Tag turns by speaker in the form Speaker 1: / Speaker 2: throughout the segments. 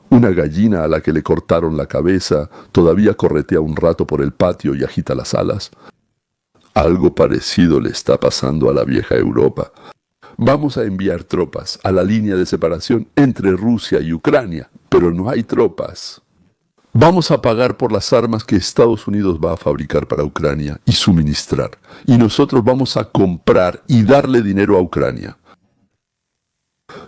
Speaker 1: Una gallina a la que le cortaron la cabeza todavía corretea un rato por el patio y agita las alas. Algo parecido le está pasando a la vieja Europa. Vamos a enviar tropas a la línea de separación entre Rusia y Ucrania, pero no hay tropas. Vamos a pagar por las armas que Estados Unidos va a fabricar para Ucrania y suministrar. Y nosotros vamos a comprar y darle dinero a Ucrania.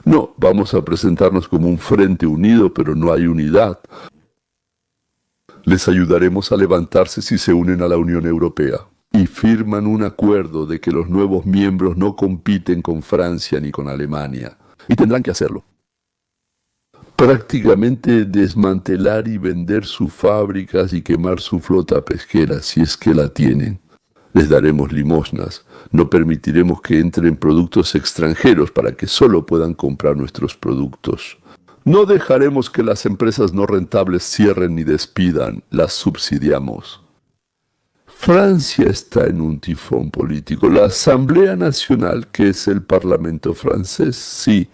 Speaker 1: No, vamos a presentarnos como un frente unido, pero no hay unidad. Les ayudaremos a levantarse si se unen a la Unión Europea y firman un acuerdo de que los nuevos miembros no compiten con Francia ni con Alemania. Y tendrán que hacerlo. Prácticamente desmantelar y vender sus fábricas y quemar su flota pesquera, si es que la tienen. Les daremos limosnas. No permitiremos que entren productos extranjeros para que solo puedan comprar nuestros productos. No dejaremos que las empresas no rentables cierren ni despidan. Las subsidiamos. Francia está en un tifón político. La Asamblea Nacional, que es el Parlamento francés, sí,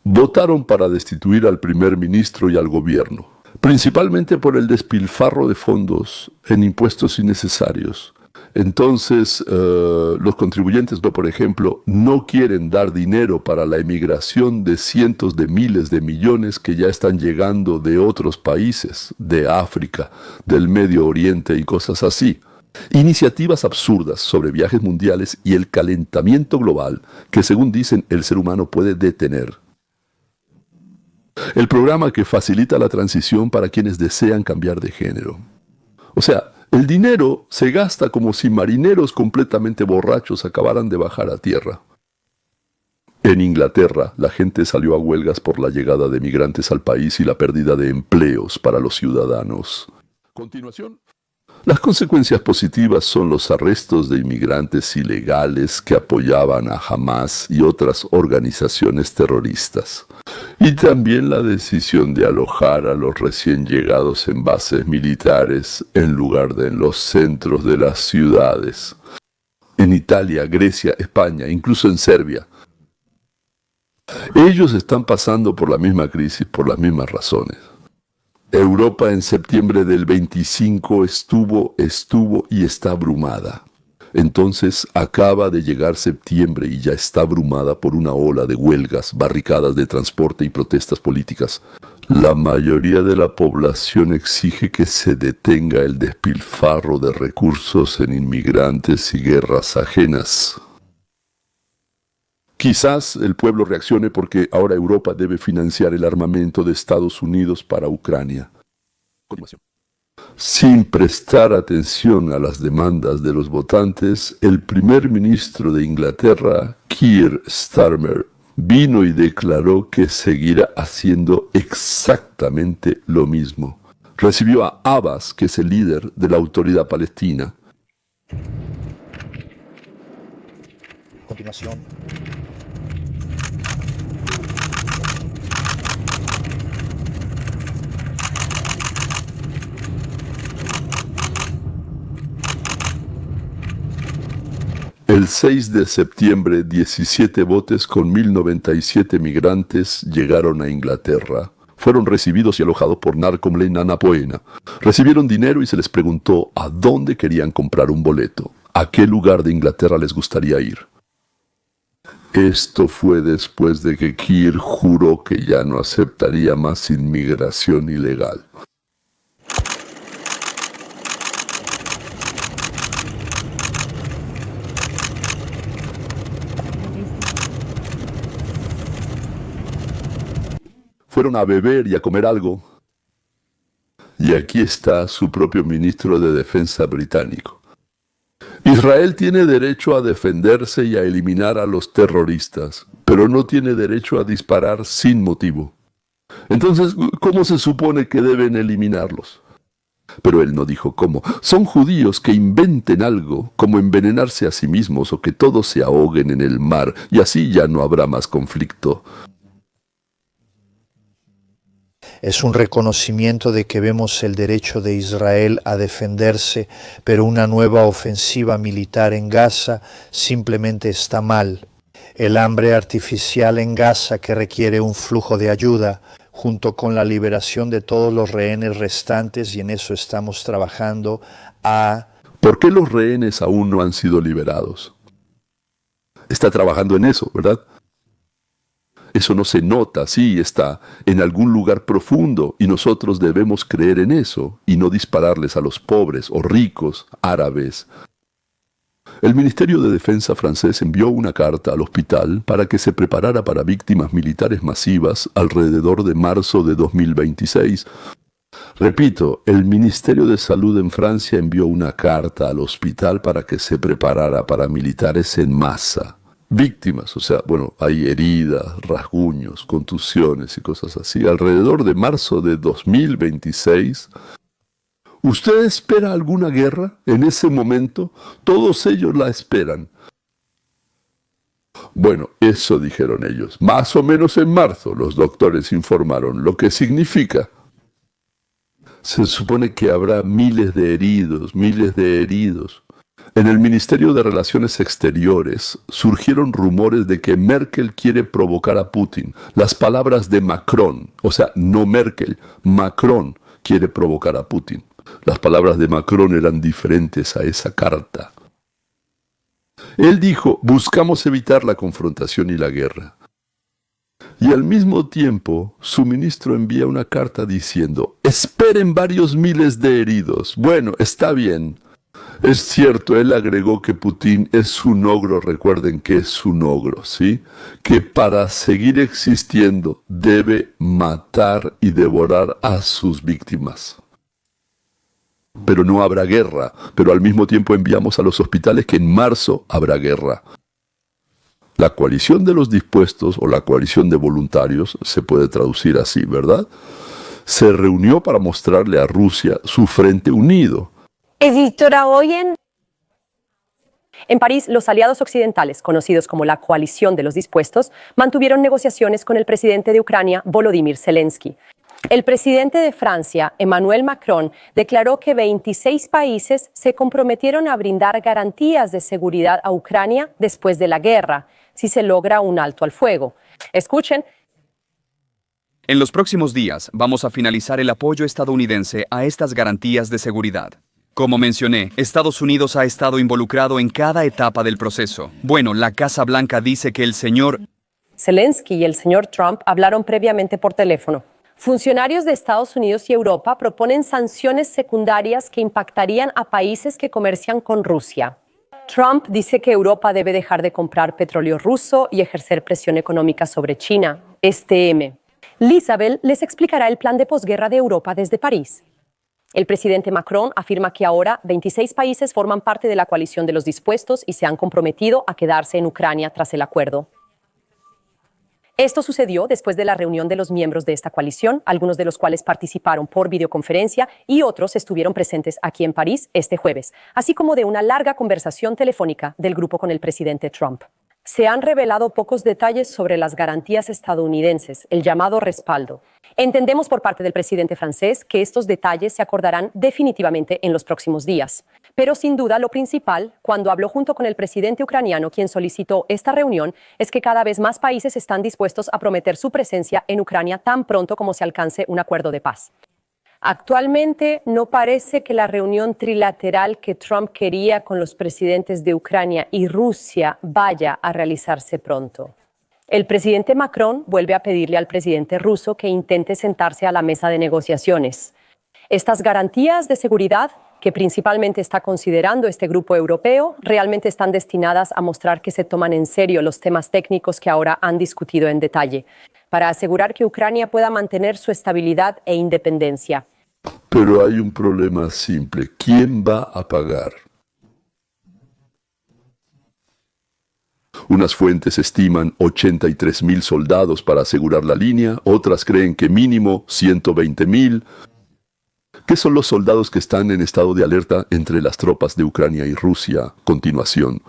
Speaker 1: votaron para destituir al primer ministro y al gobierno, principalmente por el despilfarro de fondos en impuestos innecesarios. Entonces, los contribuyentes, por ejemplo, no quieren dar dinero para la emigración de cientos de miles de millones que ya están llegando de otros países, de África, del Medio Oriente y cosas así. Iniciativas absurdas sobre viajes mundiales y el calentamiento global que, según dicen, el ser humano puede detener. El programa que facilita la transición para quienes desean cambiar de género. O sea, el dinero se gasta como si marineros completamente borrachos acabaran de bajar a tierra. En Inglaterra, la gente salió a huelgas por la llegada de migrantes al país y la pérdida de empleos para los ciudadanos. Continuación. Las consecuencias positivas son los arrestos de inmigrantes ilegales que apoyaban a Hamas y otras organizaciones terroristas. Y también la decisión de alojar a los recién llegados en bases militares en lugar de en los centros de las ciudades. En Italia, Grecia, España, incluso en Serbia. Ellos están pasando por la misma crisis por las mismas razones. Europa en septiembre del 25 estuvo y está abrumada. Entonces acaba de llegar septiembre y ya está abrumada por una ola de huelgas, barricadas de transporte y protestas políticas. La mayoría de la población exige que se detenga el despilfarro de recursos en inmigrantes y guerras ajenas. Quizás el pueblo reaccione porque ahora Europa debe financiar el armamento de Estados Unidos para Ucrania. Sin prestar atención a las demandas de los votantes, el primer ministro de Inglaterra, Keir Starmer, vino y declaró que seguirá haciendo exactamente lo mismo. Recibió a Abbas, que es el líder de la Autoridad Palestina.
Speaker 2: Continuación.
Speaker 1: El 6 de septiembre, 17 botes con 1097 migrantes llegaron a Inglaterra. Fueron recibidos y alojados por Narcomle Nanapoena. Recibieron dinero y se les preguntó a dónde querían comprar un boleto, a qué lugar de Inglaterra les gustaría ir. Esto fue después de que Keir juró que ya no aceptaría más inmigración ilegal. Fueron a beber y a comer algo. Y aquí está su propio ministro de Defensa británico. Israel tiene derecho a defenderse y a eliminar a los terroristas, pero no tiene derecho a disparar sin motivo. Entonces, ¿cómo se supone que deben eliminarlos? Pero él no dijo cómo. Son judíos que inventen algo, como envenenarse a sí mismos o que todos se ahoguen en el mar, y así ya no habrá más conflicto.
Speaker 2: Es un reconocimiento de que vemos el derecho de Israel a defenderse, pero una nueva ofensiva militar en Gaza simplemente está mal. El hambre artificial en Gaza que requiere un flujo de ayuda, junto con la liberación de todos los rehenes restantes, y en eso estamos trabajando,
Speaker 1: ¿Por qué los rehenes aún no han sido liberados? Está trabajando en eso, ¿verdad? Eso no se nota, sí, está en algún lugar profundo y nosotros debemos creer en eso y no dispararles a los pobres o ricos árabes. El Ministerio de Defensa francés envió una carta al hospital para que se preparara para víctimas militares masivas alrededor de marzo de 2026. Repito, el Ministerio de Salud en Francia envió una carta al hospital para que se preparara para militares en masa. Víctimas, o sea, bueno, hay heridas, rasguños, contusiones y cosas así. Alrededor de marzo de 2026, ¿usted espera alguna guerra en ese momento? Todos ellos la esperan. Bueno, eso dijeron ellos. Más o menos en marzo, los doctores informaron, lo que significa. Se supone que habrá miles de heridos, miles de heridos. En el Ministerio de Relaciones Exteriores surgieron rumores de que Merkel quiere provocar a Putin. Las palabras de Macron, o sea, no Merkel, Macron quiere provocar a Putin. Las palabras de Macron eran diferentes a esa carta. Él dijo, buscamos evitar la confrontación y la guerra. Y al mismo tiempo, su ministro envía una carta diciendo, esperen varios miles de heridos. Bueno, está bien. Es cierto, él agregó que Putin es un ogro, recuerden que es un ogro, ¿sí? Que para seguir existiendo debe matar y devorar a sus víctimas. Pero no habrá guerra, pero al mismo tiempo enviamos a los hospitales que en marzo habrá guerra. La coalición de los dispuestos o la coalición de voluntarios se puede traducir así, ¿verdad? Se reunió para mostrarle a Rusia su frente unido.
Speaker 3: Editora, hoy en París, los aliados occidentales, conocidos como la Coalición de los Dispuestos, mantuvieron negociaciones con el presidente de Ucrania, Volodymyr Zelensky. El presidente de Francia, Emmanuel Macron, declaró que 26 países se comprometieron a brindar garantías de seguridad a Ucrania después de la guerra, si se logra un alto al fuego. Escuchen.
Speaker 4: En los próximos días vamos a finalizar el apoyo estadounidense a estas garantías de seguridad. Como mencioné, Estados Unidos ha estado involucrado en cada etapa del proceso. Bueno, la Casa Blanca dice que el señor
Speaker 3: Zelensky y el señor Trump hablaron previamente por teléfono. Funcionarios de Estados Unidos y Europa proponen sanciones secundarias que impactarían a países que comercian con Rusia. Trump dice que Europa debe dejar de comprar petróleo ruso y ejercer presión económica sobre China. Isabel les explicará el plan de posguerra de Europa desde París. El presidente Macron afirma que ahora 26 países forman parte de la coalición de los dispuestos y se han comprometido a quedarse en Ucrania tras el acuerdo. Esto sucedió después de la reunión de los miembros de esta coalición, algunos de los cuales participaron por videoconferencia y otros estuvieron presentes aquí en París este jueves, así como de una larga conversación telefónica del grupo con el presidente Trump. Se han revelado pocos detalles sobre las garantías estadounidenses, el llamado respaldo. Entendemos por parte del presidente francés que estos detalles se acordarán definitivamente en los próximos días. Pero sin duda lo principal, cuando habló junto con el presidente ucraniano quien solicitó esta reunión, es que cada vez más países están dispuestos a prometer su presencia en Ucrania tan pronto como se alcance un acuerdo de paz. Actualmente no parece que la reunión trilateral que Trump quería con los presidentes de Ucrania y Rusia vaya a realizarse pronto. El presidente Macron vuelve a pedirle al presidente ruso que intente sentarse a la mesa de negociaciones. Estas garantías de seguridad, que principalmente está considerando este grupo europeo, realmente están destinadas a mostrar que se toman en serio los temas técnicos que ahora han discutido en detalle, para asegurar que Ucrania pueda mantener su estabilidad e independencia.
Speaker 1: Pero hay un problema simple. ¿Quién va a pagar? Unas fuentes estiman 83,000 soldados para asegurar la línea, otras creen que mínimo 120,000. ¿Qué son los soldados que están en estado de alerta entre las tropas de Ucrania y Rusia a continuación?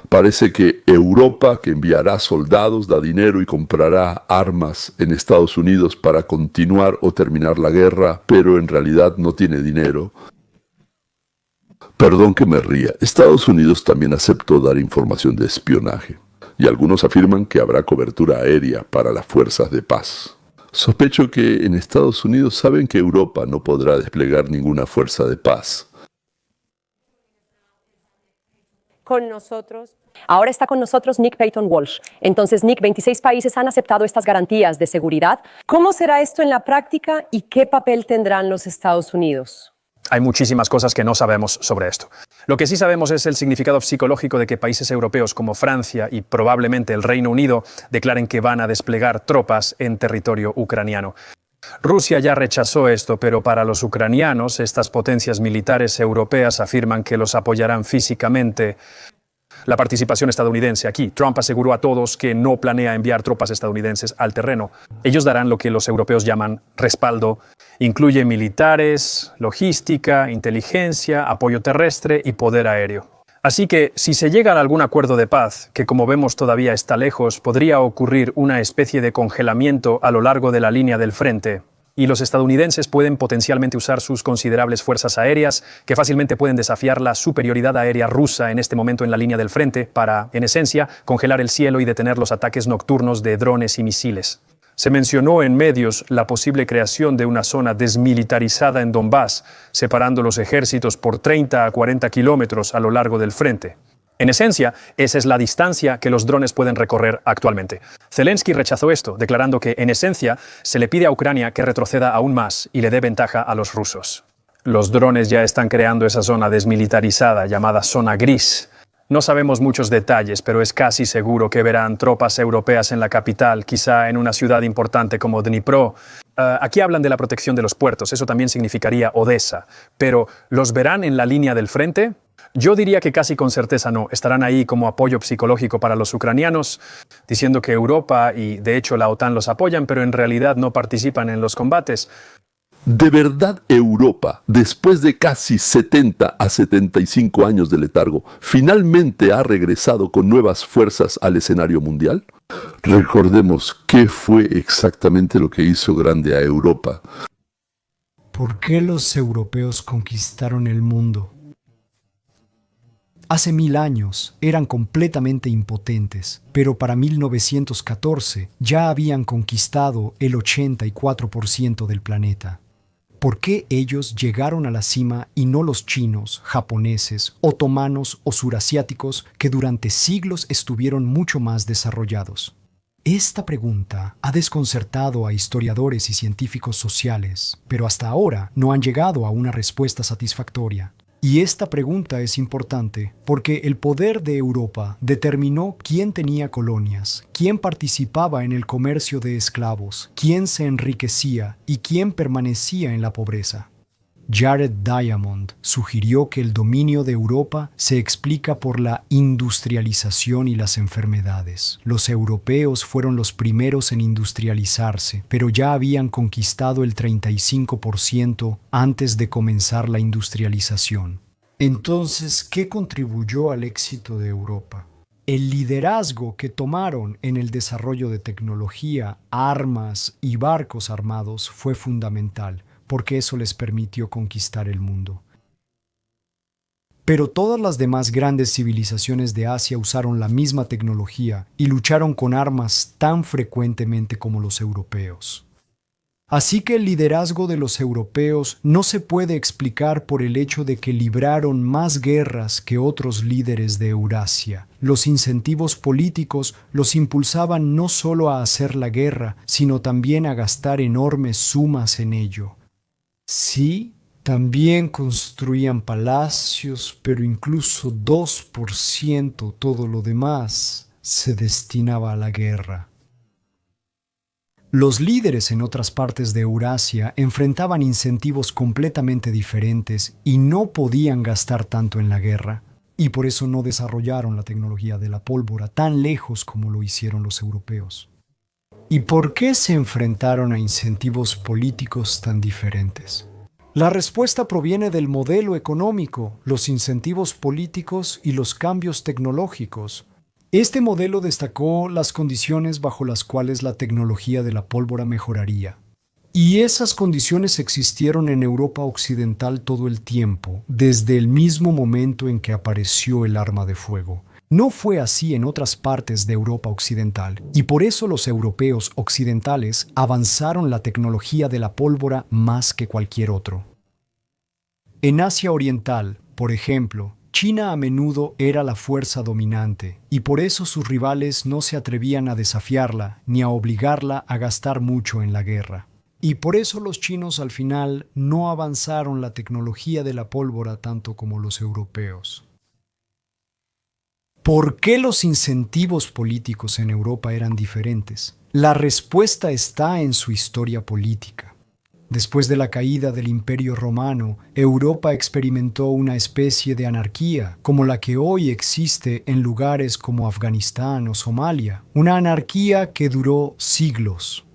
Speaker 1: Parece que Europa, que enviará soldados, da dinero y comprará armas en Estados Unidos para continuar o terminar la guerra, pero en realidad no tiene dinero. Perdón que me ría, Estados Unidos también aceptó dar información de espionaje. y algunos afirman que habrá cobertura aérea para las fuerzas de paz. Sospecho que en Estados Unidos saben que Europa no podrá desplegar ninguna fuerza de paz.
Speaker 3: Con nosotros. Ahora está con nosotros Nick Payton Walsh. Entonces, Nick, 26 países han aceptado estas garantías de seguridad. ¿Cómo será esto en la práctica y qué papel tendrán los Estados Unidos?
Speaker 5: Hay muchísimas cosas que no sabemos sobre esto. Lo que sí sabemos es el significado psicológico de que países europeos como Francia y probablemente el Reino Unido declaren que van a desplegar tropas en territorio ucraniano. Rusia ya rechazó esto, pero para los ucranianos, estas potencias militares europeas afirman que los apoyarán físicamente. La participación estadounidense aquí. Trump aseguró a todos que no planea enviar tropas estadounidenses al terreno. Ellos darán lo que los europeos llaman respaldo. Incluye militares, logística, inteligencia, apoyo terrestre y poder aéreo. Así que, si se llega a algún acuerdo de paz, que como vemos todavía está lejos, podría ocurrir una especie de congelamiento a lo largo de la línea del frente. Y los estadounidenses pueden potencialmente usar sus considerables fuerzas aéreas, que fácilmente pueden desafiar la superioridad aérea rusa en este momento en la línea del frente para, en esencia, congelar el cielo y detener los ataques nocturnos de drones y misiles. Se mencionó en medios la posible creación de una zona desmilitarizada en Donbass, separando los ejércitos por 30 a 40 kilómetros a lo largo del frente. En esencia, esa es la distancia que los drones pueden recorrer actualmente. Zelensky rechazó esto, declarando que, en esencia, se le pide a Ucrania que retroceda aún más y le dé ventaja a los rusos. Los drones ya están creando esa zona desmilitarizada llamada zona gris. No sabemos muchos detalles, pero es casi seguro que verán tropas europeas en la capital, quizá en una ciudad importante como Dnipro. Aquí hablan de la protección de los puertos, eso también significaría Odessa. Pero, ¿los verán en la línea del frente? Yo diría que casi con certeza no. Estarán ahí como apoyo psicológico para los ucranianos, diciendo que Europa y de hecho la OTAN los apoyan, pero en realidad no participan en los combates.
Speaker 1: ¿De verdad Europa, después de casi 70 a 75 años de letargo, finalmente ha regresado con nuevas fuerzas al escenario mundial? Recordemos qué fue exactamente lo que hizo grande a Europa.
Speaker 6: ¿Por qué los europeos conquistaron el mundo? Hace 1000 años eran completamente impotentes, pero para 1914 ya habían conquistado el 84% del planeta. ¿Por qué ellos llegaron a la cima y no los chinos, japoneses, otomanos o surasiáticos que durante siglos estuvieron mucho más desarrollados? Esta pregunta ha desconcertado a historiadores y científicos sociales, pero hasta ahora no han llegado a una respuesta satisfactoria. Y esta pregunta es importante porque el poder de Europa determinó quién tenía colonias, quién participaba en el comercio de esclavos, quién se enriquecía y quién permanecía en la pobreza. Jared Diamond sugirió que el dominio de Europa se explica por la industrialización y las enfermedades. Los europeos fueron los primeros en industrializarse, pero ya habían conquistado el 35% antes de comenzar la industrialización. Entonces, ¿qué contribuyó al éxito de Europa? El liderazgo que tomaron en el desarrollo de tecnología, armas y barcos armados fue fundamental, porque eso les permitió conquistar el mundo. Pero todas las demás grandes civilizaciones de Asia usaron la misma tecnología y lucharon con armas tan frecuentemente como los europeos. Así que el liderazgo de los europeos no se puede explicar por el hecho de que libraron más guerras que otros líderes de Eurasia. Los incentivos políticos los impulsaban no solo a hacer la guerra, sino también a gastar enormes sumas en ello. Sí, también construían palacios, pero incluso 2% todo lo demás se destinaba a la guerra. Los líderes en otras partes de Eurasia enfrentaban incentivos completamente diferentes y no podían gastar tanto en la guerra, y por eso no desarrollaron la tecnología de la pólvora tan lejos como lo hicieron los europeos. ¿Y por qué se enfrentaron a incentivos políticos tan diferentes? La respuesta proviene del modelo económico, los incentivos políticos y los cambios tecnológicos. Este modelo destacó las condiciones bajo las cuales la tecnología de la pólvora mejoraría. Y esas condiciones existieron en Europa occidental todo el tiempo, desde el mismo momento en que apareció el arma de fuego. No fue así en otras partes de Europa Occidental, y por eso los europeos occidentales avanzaron la tecnología de la pólvora más que cualquier otro. En Asia Oriental, por ejemplo, China a menudo era la fuerza dominante, y por eso sus rivales no se atrevían a desafiarla ni a obligarla a gastar mucho en la guerra. Y por eso los chinos al final no avanzaron la tecnología de la pólvora tanto como los europeos. ¿Por qué los incentivos políticos en Europa eran diferentes? La respuesta está en su historia política. Después de la caída del Imperio Romano, Europa experimentó una especie de anarquía, como la que hoy existe en lugares como Afganistán o Somalia, una anarquía que duró siglos.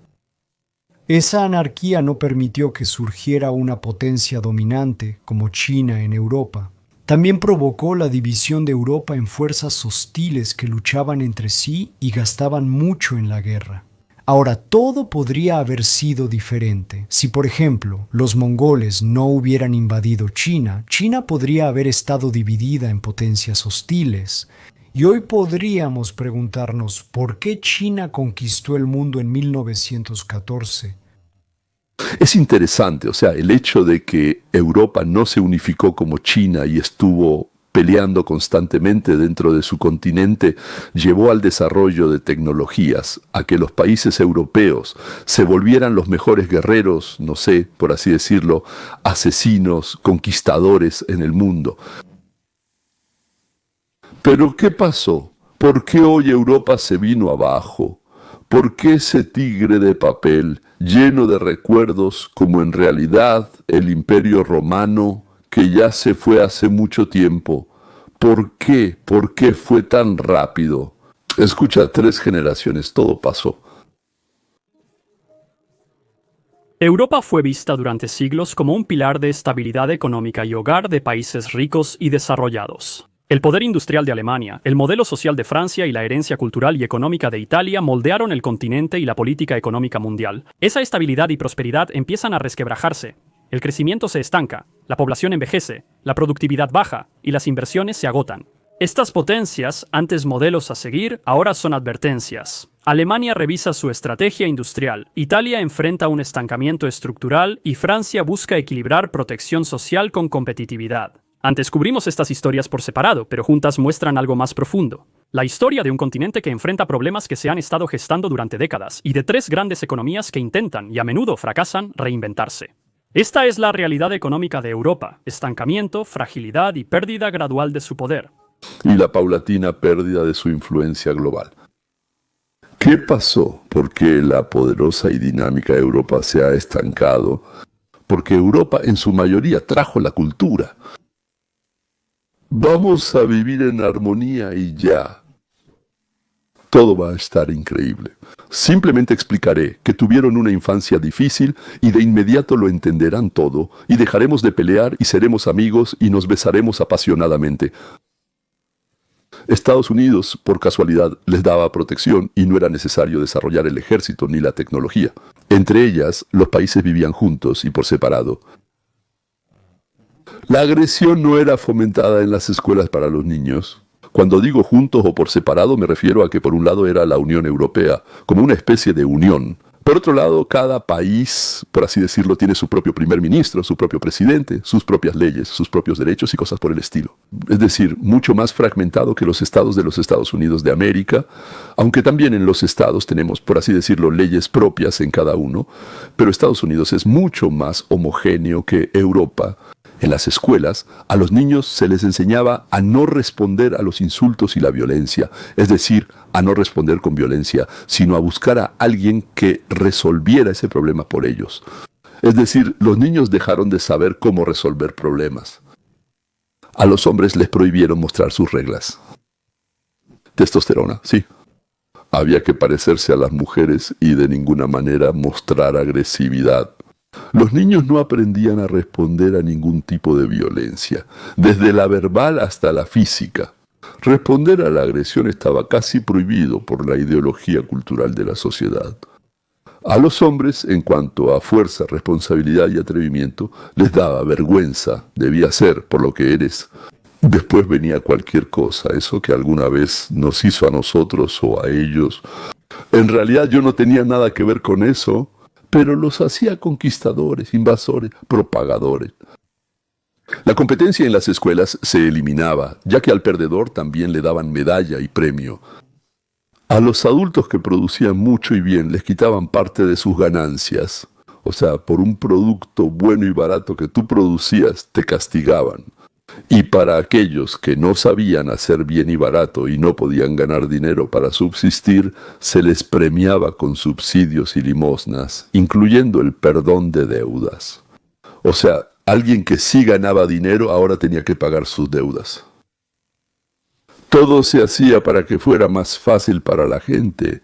Speaker 6: Esa anarquía no permitió que surgiera una potencia dominante como China en Europa. También provocó la división de Europa en fuerzas hostiles que luchaban entre sí y gastaban mucho en la guerra. Ahora, todo podría haber sido diferente. Si, por ejemplo, los mongoles no hubieran invadido China, China podría haber estado dividida en potencias hostiles. Y hoy podríamos preguntarnos por qué China conquistó el mundo en 1914.
Speaker 1: Es interesante, o sea, el hecho de que Europa no se unificó como China y estuvo peleando constantemente dentro de su continente, llevó al desarrollo de tecnologías, a que los países europeos se volvieran los mejores guerreros, no sé, por así decirlo, asesinos, conquistadores en el mundo. Pero ¿qué pasó? ¿Por qué hoy Europa se vino abajo? ¿Por qué ese tigre de papel, lleno de recuerdos, como en realidad el Imperio Romano, que ya se fue hace mucho tiempo? ¿Por qué? ¿Por qué fue tan rápido? Escucha, 3 generaciones, todo pasó.
Speaker 7: Europa fue vista durante siglos como un pilar de estabilidad económica y hogar de países ricos y desarrollados. El poder industrial de Alemania, el modelo social de Francia y la herencia cultural y económica de Italia moldearon el continente y la política económica mundial. Esa estabilidad y prosperidad empiezan a resquebrajarse. El crecimiento se estanca, la población envejece, la productividad baja y las inversiones se agotan. Estas potencias, antes modelos a seguir, ahora son advertencias. Alemania revisa su estrategia industrial, Italia enfrenta un estancamiento estructural y Francia busca equilibrar protección social con competitividad. Antes cubrimos estas historias por separado, pero juntas muestran algo más profundo. La historia de un continente que enfrenta problemas que se han estado gestando durante décadas y de 3 grandes economías que intentan, y a menudo fracasan, reinventarse. Esta es la realidad económica de Europa: estancamiento, fragilidad y pérdida gradual de su poder.
Speaker 1: Y la paulatina pérdida de su influencia global. ¿Qué pasó? ¿Por qué la poderosa y dinámica Europa se ha estancado? Porque Europa en su mayoría trajo la cultura. Vamos a vivir en armonía y ya. Todo va a estar increíble. Simplemente explicaré que tuvieron una infancia difícil y de inmediato lo entenderán todo, y dejaremos de pelear y seremos amigos y nos besaremos apasionadamente. Estados Unidos, por casualidad, les daba protección y no era necesario desarrollar el ejército ni la tecnología. Entre ellas, los países vivían juntos y por separado. La agresión no era fomentada en las escuelas para los niños. Cuando digo juntos o por separado, me refiero a que por un lado era la Unión Europea, como una especie de unión. Por otro lado, cada país, por así decirlo, tiene su propio primer ministro, su propio presidente, sus propias leyes, sus propios derechos y cosas por el estilo. Es decir, mucho más fragmentado que los estados de los Estados Unidos de América, aunque también en los estados tenemos, por así decirlo, leyes propias en cada uno, pero Estados Unidos es mucho más homogéneo que Europa. En las escuelas, a los niños se les enseñaba a no responder a los insultos y la violencia, es decir, a no responder con violencia, sino a buscar a alguien que resolviera ese problema por ellos. Es decir, los niños dejaron de saber cómo resolver problemas. A los hombres les prohibieron mostrar sus reglas. Testosterona, sí. Había que parecerse a las mujeres y de ninguna manera mostrar agresividad. Los niños no aprendían a responder a ningún tipo de violencia, desde la verbal hasta la física. Responder a la agresión estaba casi prohibido por la ideología cultural de la sociedad. A los hombres, en cuanto a fuerza, responsabilidad y atrevimiento, les daba vergüenza, debía ser por lo que eres. Después venía cualquier cosa, eso que alguna vez nos hizo a nosotros o a ellos. En realidad yo no tenía nada que ver con eso, pero los hacía conquistadores, invasores, propagadores. La competencia en las escuelas se eliminaba, ya que al perdedor también le daban medalla y premio. A los adultos que producían mucho y bien les quitaban parte de sus ganancias. O sea, por un producto bueno y barato que tú producías, te castigaban. Y para aquellos que no sabían hacer bien y barato y no podían ganar dinero para subsistir, se les premiaba con subsidios y limosnas, incluyendo el perdón de deudas. O sea, alguien que sí ganaba dinero ahora tenía que pagar sus deudas. Todo se hacía para que fuera más fácil para la gente,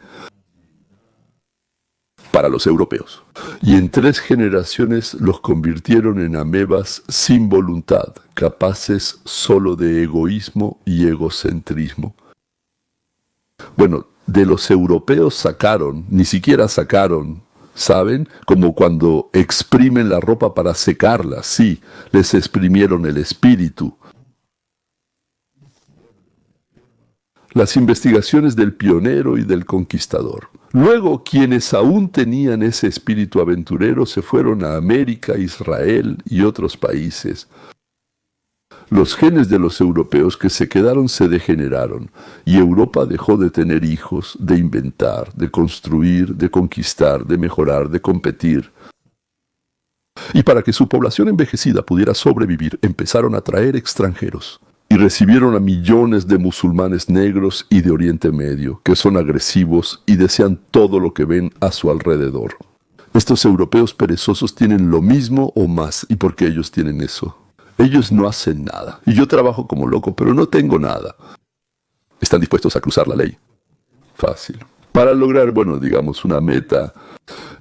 Speaker 1: para los europeos. Y en 3 generaciones los convirtieron en amebas sin voluntad, capaces solo de egoísmo y egocentrismo. Bueno, de los europeos sacaron, ni siquiera sacaron, ¿saben? Como cuando exprimen la ropa para secarla, sí, les exprimieron el espíritu. Las investigaciones del pionero y del conquistador. Luego, quienes aún tenían ese espíritu aventurero se fueron a América, Israel y otros países. Los genes de los europeos que se quedaron se degeneraron y Europa dejó de tener hijos, de inventar, de construir, de conquistar, de mejorar, de competir. Y para que su población envejecida pudiera sobrevivir, empezaron a traer extranjeros. Y recibieron a millones de musulmanes negros y de Oriente Medio, que son agresivos y desean todo lo que ven a su alrededor. Estos europeos perezosos tienen lo mismo o más. ¿Y por qué ellos tienen eso? Ellos no hacen nada. Y yo trabajo como loco, pero no tengo nada. Están dispuestos a cruzar la ley. Fácil. Para lograr, digamos, una meta,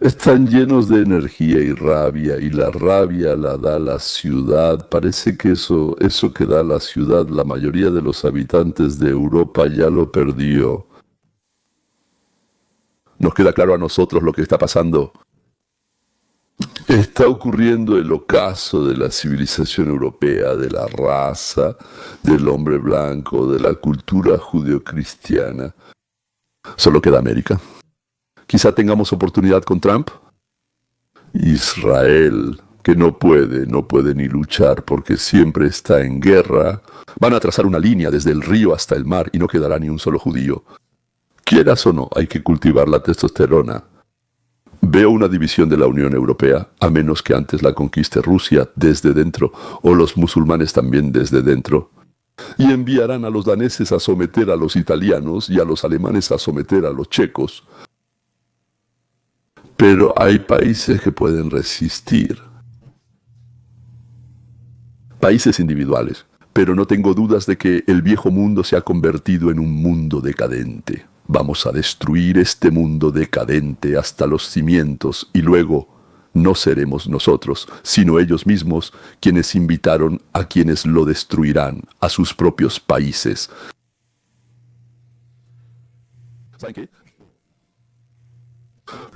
Speaker 1: están llenos de energía y la rabia la da la ciudad. Parece que eso que da la ciudad, la mayoría de los habitantes de Europa ya lo perdió. Nos queda claro a nosotros lo que está pasando. Está ocurriendo el ocaso de la civilización europea, de la raza, del hombre blanco, de la cultura judeocristiana. Solo queda América. Quizá tengamos oportunidad con Trump. Israel, que no puede ni luchar porque siempre está en guerra. Van a trazar una línea desde el río hasta el mar y no quedará ni un solo judío. Quieras o no, hay que cultivar la testosterona. Veo una división de la Unión Europea, a menos que antes la conquiste Rusia desde dentro, o los musulmanes también desde dentro. Y enviarán a los daneses a someter a los italianos y a los alemanes a someter a los checos. Pero hay países que pueden resistir. Países individuales. Pero no tengo dudas de que el viejo mundo se ha convertido en un mundo decadente. Vamos a destruir este mundo decadente hasta los cimientos y luego no seremos nosotros, sino ellos mismos quienes invitaron a quienes lo destruirán, a sus propios países. ¿Saben qué?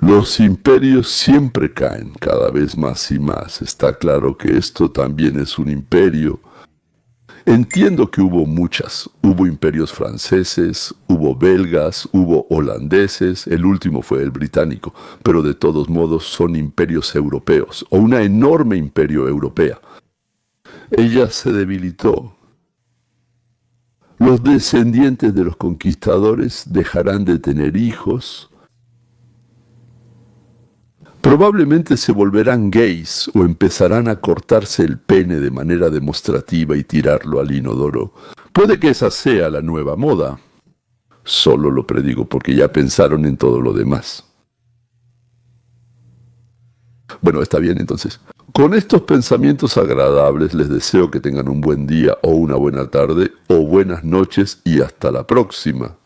Speaker 1: Los imperios siempre caen cada vez más y más. Está claro que esto también es un imperio. Entiendo que hubo muchas. Hubo imperios franceses, hubo belgas, hubo holandeses, el último fue el británico, pero de todos modos son imperios europeos, o una enorme imperio europea. Ella se debilitó. Los descendientes de los conquistadores dejarán de tener hijos. Probablemente se volverán gays o empezarán a cortarse el pene de manera demostrativa y tirarlo al inodoro. Puede que esa sea la nueva moda. Solo lo predigo porque ya pensaron en todo lo demás. Bueno, está bien entonces. Con estos pensamientos agradables les deseo que tengan un buen día o una buena tarde o buenas noches y hasta la próxima.